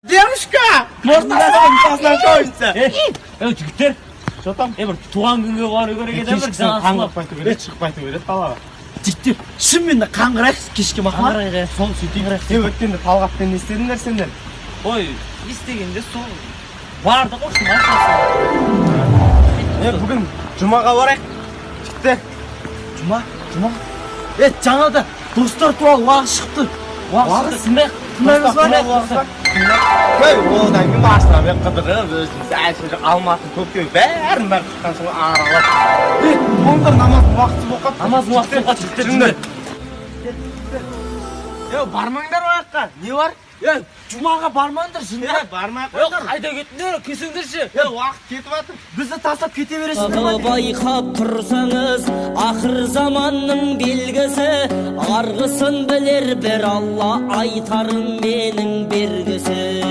Девушка! Можно нас oyuncu. Жігіттер, Что там? бір туған күнге бару керек еді, бір Қаңғырып қайту керек, шығып қайту керек талаға. жігіттер, Шынымен де қаңғырайық кешке мақұл. қаңырайға сол сөйтейік. Өткенде талғатпен не істедіңдер сендер? Ой, істегенде сол барды қоштың Бүгін жұмаға барайық. Жігіттер. Жұма? Жаңада достар туралы уағыз шықты. Уағыз тыңдайық. Тыңдаймыз ба? Одан кейін машинамен қыдырып, өзіміз әшірі Алматы, Көктөбе бәрін шыққан соң аралап. Онда намаздың уақыты болып қалды. Намаздың уақыты болып қалды, жігіттер, жүріңдер. Бармаңдар ояққа. Не бар? Жұмаға бармаңдар, жындар. Бармай қойдар. Қайда кеттіңдер, кесіңдерші. Уақыт кетіп жатыр. Бізді тастап кете бересіңдер ма? Байқап тұрсаңыз, ақыр заманның белгісі, арғысын білер бір Алла, айтарым менің бергісі.